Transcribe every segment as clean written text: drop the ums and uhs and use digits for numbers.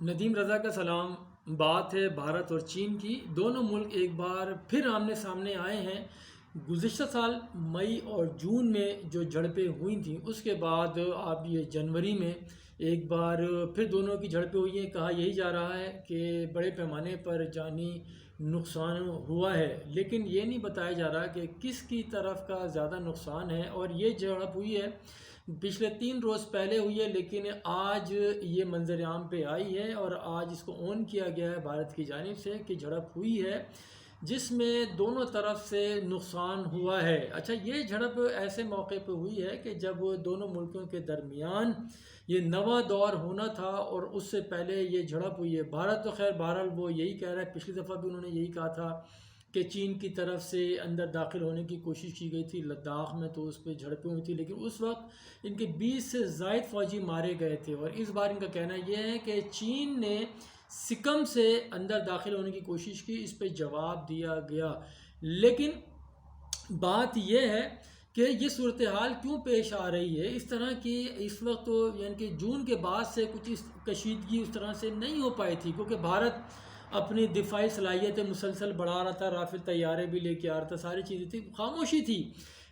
ندیم رضا کا سلام۔ بات ہے بھارت اور چین کی۔ دونوں ملک ایک بار پھر آمنے سامنے آئے ہیں۔ گزشتہ سال مئی اور جون میں جو جھڑپیں ہوئی تھیں، اس کے بعد اب یہ جنوری میں ایک بار پھر دونوں کی جھڑپیں ہوئی ہیں۔ کہا یہی جا رہا ہے کہ بڑے پیمانے پر جانی نقصان ہوا ہے، لیکن یہ نہیں بتایا جا رہا کہ کس کی طرف کا زیادہ نقصان ہے۔ اور یہ جھڑپ ہوئی ہے پچھلے 3 روز پہلے ہوئی ہے، لیکن آج یہ منظر عام پہ آئی ہے اور آج اس کو اون کیا گیا ہے بھارت کی جانب سے کہ جھڑپ ہوئی ہے جس میں دونوں طرف سے نقصان ہوا ہے۔ اچھا، یہ جھڑپ ایسے موقع پہ ہوئی ہے کہ جب دونوں ملکوں کے درمیان یہ نواں دور ہونا تھا اور اس سے پہلے یہ جھڑپ ہوئی ہے۔ بھارت تو خیر بہرحال وہ یہی کہہ رہا ہے، پچھلی دفعہ بھی انہوں نے یہی کہا تھا کہ چین کی طرف سے اندر داخل ہونے کی کوشش کی گئی تھی لداخ میں، تو اس پہ جھڑپیں ہوئی تھی، لیکن اس وقت ان کے 20 سے زائد فوجی مارے گئے تھے۔ اور اس بار ان کا کہنا یہ ہے کہ چین نے سکم سے اندر داخل ہونے کی کوشش کی، اس پہ جواب دیا گیا۔ لیکن بات یہ ہے کہ یہ صورتحال کیوں پیش آ رہی ہے اس طرح کی اس وقت، تو یعنی کہ جون کے بعد سے کچھ اس کشیدگی اس طرح سے نہیں ہو پائی تھی، کیونکہ بھارت اپنی دفاعی صلاحیتیں مسلسل بڑھا رہا تھا، رافیل طیارے بھی لے کے آ رہا تھا، ساری چیزیں تھی، خاموشی تھی۔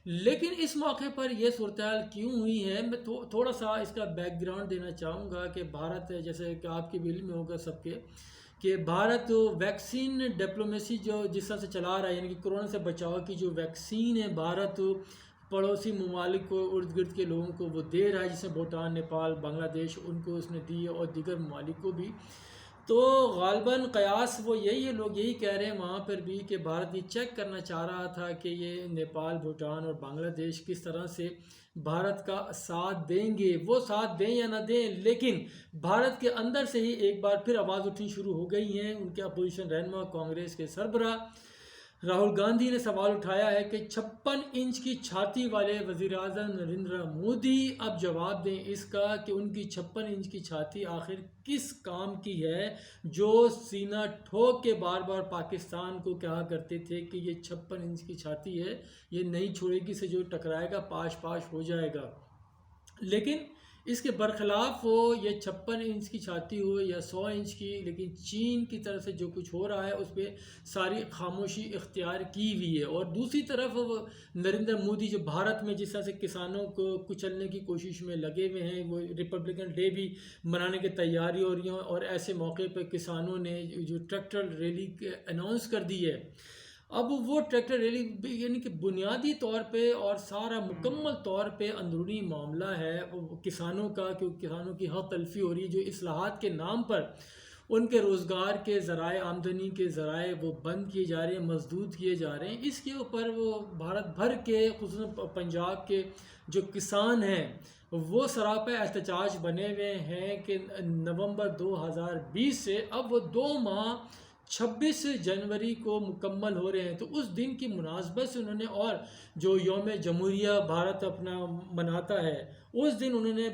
لیکن اس موقع پر یہ صورتحال کیوں ہوئی ہے، میں تھوڑا سا اس کا بیک گراؤنڈ دینا چاہوں گا کہ بھارت، جیسے کہ آپ کے بھی علم میں ہوگا سب کے، کہ بھارت ویکسین ڈپلومیسی جو جس طرح سے چلا رہا ہے، یعنی کہ کرونا سے بچاؤ کی جو ویکسین ہے، بھارت پڑوسی ممالک کو، ارد گرد کے لوگوں کو وہ دے رہا ہے، جیسے بھوٹان، نیپال، بنگلہ دیش، ان کو اس نے دی ہے اور دیگر ممالک کو بھی۔ تو غالباً قیاس وہ یہی ہے، لوگ یہی کہہ رہے ہیں وہاں پر بھی کہ بھارت یہ چیک کرنا چاہ رہا تھا کہ یہ نیپال، بھوٹان اور بنگلہ دیش کس طرح سے بھارت کا ساتھ دیں گے، وہ ساتھ دیں یا نہ دیں۔ لیکن بھارت کے اندر سے ہی ایک بار پھر آواز اٹھنی شروع ہو گئی ہیں۔ ان کے اپوزیشن رہنما کانگریس کے سربراہ راہل گاندھی نے سوال اٹھایا ہے کہ 56 انچ کی چھاتی والے وزیر اعظم نریندر مودی اب جواب دیں اس کا کہ ان کی 56 انچ کی چھاتی آخر کس کام کی ہے، جو سینہ ٹھوک کے بار بار پاکستان کو کہا کرتے تھے کہ یہ 56 انچ کی چھاتی ہے، یہ نہیں چھوڑے گی، سے جو ٹکرائے گا پاش پاش ہو جائے گا۔ لیکن اس کے برخلاف ہو، یہ 56 انچ کی چھاتی ہو یا 100 انچ کی، لیکن چین کی طرف سے جو کچھ ہو رہا ہے اس پہ ساری خاموشی اختیار کی ہوئی ہے۔ اور دوسری طرف نریندر مودی جو بھارت میں جس طرح سے کسانوں کو کچلنے کی کوشش میں لگے ہوئے ہیں، وہ ریپبلکن ڈے بھی منانے کی تیاری ہو رہی ہیں، اور ایسے موقع پہ کسانوں نے جو ٹریکٹر ریلی اناؤنس کر دی ہے، اب وہ ٹریکٹر ریلی یعنی کہ بنیادی طور پہ اور سارا مکمل طور پہ اندرونی معاملہ ہے وہ کسانوں کا، کیونکہ کسانوں کی حق تلفی ہو رہی ہے، جو اصلاحات کے نام پر ان کے روزگار کے ذرائع، آمدنی کے ذرائع وہ بند کیے جا رہے ہیں، مسدود کیے جا رہے ہیں۔ اس کے اوپر وہ بھارت بھر کے، خصوصاً پنجاب کے جو کسان ہیں، وہ سراپا احتجاج بنے ہوئے ہیں کہ نومبر 2020 سے اب وہ 2 ماہ 26 جنوری کو مکمل ہو رہے ہیں، تو اس دن کی مناسبت سے انہوں نے، اور جو یوم جمہوریہ بھارت اپنا مناتا ہے، اس دن انہوں نے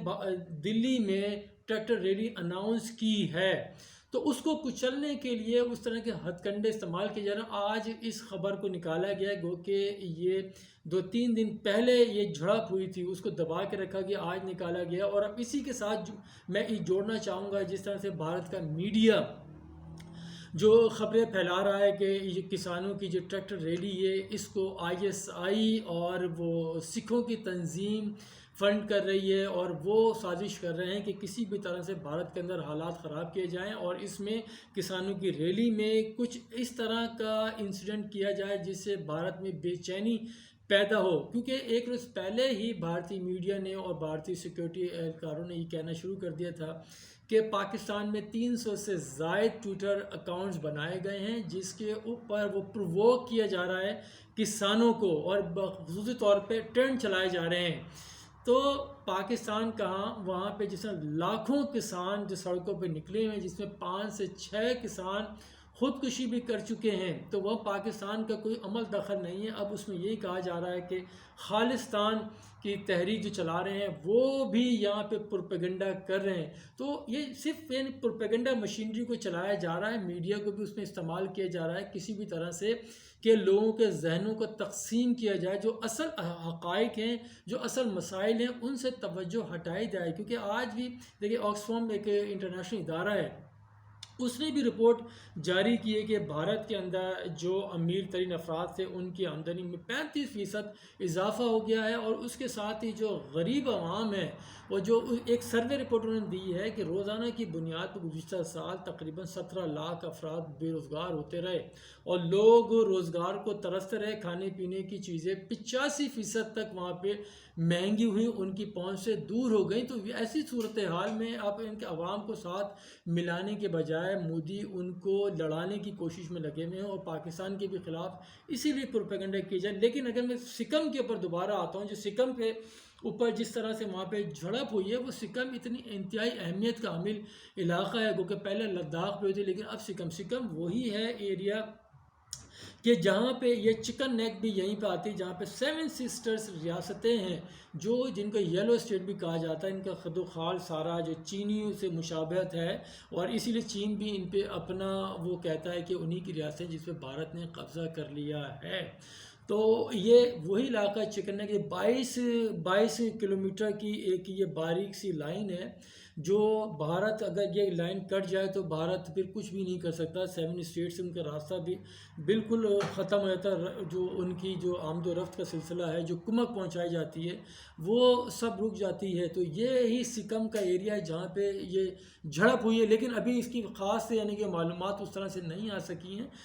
دلی میں ٹریکٹر ریلی اناؤنس کی ہے۔ تو اس کو کچلنے کے لیے اس طرح کے ہتھ کنڈے استعمال کیے جا رہے ہیں۔ آج اس خبر کو نکالا گیا ہے، گو کہ یہ 2-3 دن پہلے یہ جھڑپ ہوئی تھی، اس کو دبا کے رکھا گیا، آج نکالا گیا۔ اور اب اسی کے ساتھ میں یہ جوڑنا چاہوں گا، جس طرح سے بھارت کا میڈیا جو خبریں پھیلا رہا ہے کہ یہ کسانوں کی جو ٹریکٹر ریلی ہے، اس کو ISI اور وہ سکھوں کی تنظیم فنڈ کر رہی ہے، اور وہ سازش کر رہے ہیں کہ کسی بھی طرح سے بھارت کے اندر حالات خراب کیے جائیں، اور اس میں کسانوں کی ریلی میں کچھ اس طرح کا انسیڈنٹ کیا جائے جس سے بھارت میں بے چینی پیدا ہو۔ کیونکہ 1 روز پہلے ہی بھارتی میڈیا نے اور بھارتی سیکیورٹی اہلکاروں نے یہ کہنا شروع کر دیا تھا کہ پاکستان میں 300 سے زائد ٹویٹر اکاؤنٹس بنائے گئے ہیں، جس کے اوپر وہ پرووک کیا جا رہا ہے کسانوں کو، اور خصوصی طور پہ ٹرینڈ چلائے جا رہے ہیں۔ تو پاکستان کہاں، وہاں پہ جس میں لاکھوں کسان جو سڑکوں پہ نکلے ہوئے ہیں، جس میں 5 سے 6 کسان خودکشی بھی کر چکے ہیں، تو وہ پاکستان کا کوئی عمل دخل نہیں ہے۔ اب اس میں یہی کہا جا رہا ہے کہ خالصتان کی تحریک جو چلا رہے ہیں وہ بھی یہاں پہ پروپیگنڈا کر رہے ہیں۔ تو یہ صرف یعنی پروپیگنڈا مشینری کو چلایا جا رہا ہے، میڈیا کو بھی اس میں استعمال کیا جا رہا ہے کسی بھی طرح سے کہ لوگوں کے ذہنوں کو تقسیم کیا جائے، جو اصل حقائق ہیں، جو اصل مسائل ہیں، ان سے توجہ ہٹائی جائے۔ کیونکہ آج بھی دیکھیں، آکسفام ایک انٹرنیشنل ادارہ ہے، اس نے بھی رپورٹ جاری کی ہے کہ بھارت کے اندر جو امیر ترین افراد تھے ان کی آمدنی میں 35% اضافہ ہو گیا ہے، اور اس کے ساتھ ہی جو غریب عوام ہے وہ جو ایک سروے رپورٹ انہوں نے دی ہے کہ روزانہ کی بنیاد پر گزشتہ سال تقریباً 17 لاکھ افراد بے روزگار ہوتے رہے، اور لوگ روزگار کو ترستے رہے، کھانے پینے کی چیزیں 85% تک وہاں پہ مہنگی ہوئی، ان کی پہنچ سے دور ہو گئی۔ تو ایسی صورتحال میں آپ ان کے عوام کو ساتھ ملانے کے بجائے مودی ان کو لڑانے کی کوشش میں لگے ہوئے ہیں، اور پاکستان کے بھی خلاف اسی لیے پروپیگنڈا کی جائے۔ لیکن اگر میں سکم کے اوپر دوبارہ آتا ہوں، جو سکم کے اوپر جس طرح سے وہاں پہ جھڑپ ہوئی ہے، وہ سکم اتنی انتہائی اہمیت کا حامل علاقہ ہے، کیونکہ پہلے لداخ پہ ہوئی تھی، لیکن اب سکم وہی ہے ایریا کہ جہاں پہ یہ چکن نیک بھی یہیں پہ آتی ہے، جہاں پہ 7 سسٹرز ریاستیں ہیں جو جن کو یلو اسٹیٹ بھی کہا جاتا ہے۔ ان کا خد و خال سارا جو چینیوں سے مشابہت ہے، اور اسی لیے چین بھی ان پہ اپنا وہ کہتا ہے کہ انہی کی ریاستیں جس پہ بھارت نے قبضہ کر لیا ہے۔ تو یہ وہی علاقہ چکن نیک، یہ 22 کلومیٹر کی ایک یہ باریک سی لائن ہے، جو بھارت اگر یہ لائن کٹ جائے تو بھارت پھر کچھ بھی نہیں کر سکتا۔ 7 اسٹیٹ سے ان کا راستہ بھی بالکل ختم ہو جاتا ہے، جو ان کی جو آمد و رفت کا سلسلہ ہے، جو کمک پہنچائی جاتی ہے، وہ سب رک جاتی ہے۔ تو یہ ہی سکم کا ایریا ہے جہاں پہ یہ جھڑپ ہوئی ہے، لیکن ابھی اس کی خاص یعنی کہ معلومات اس طرح سے نہیں آ سکی ہیں،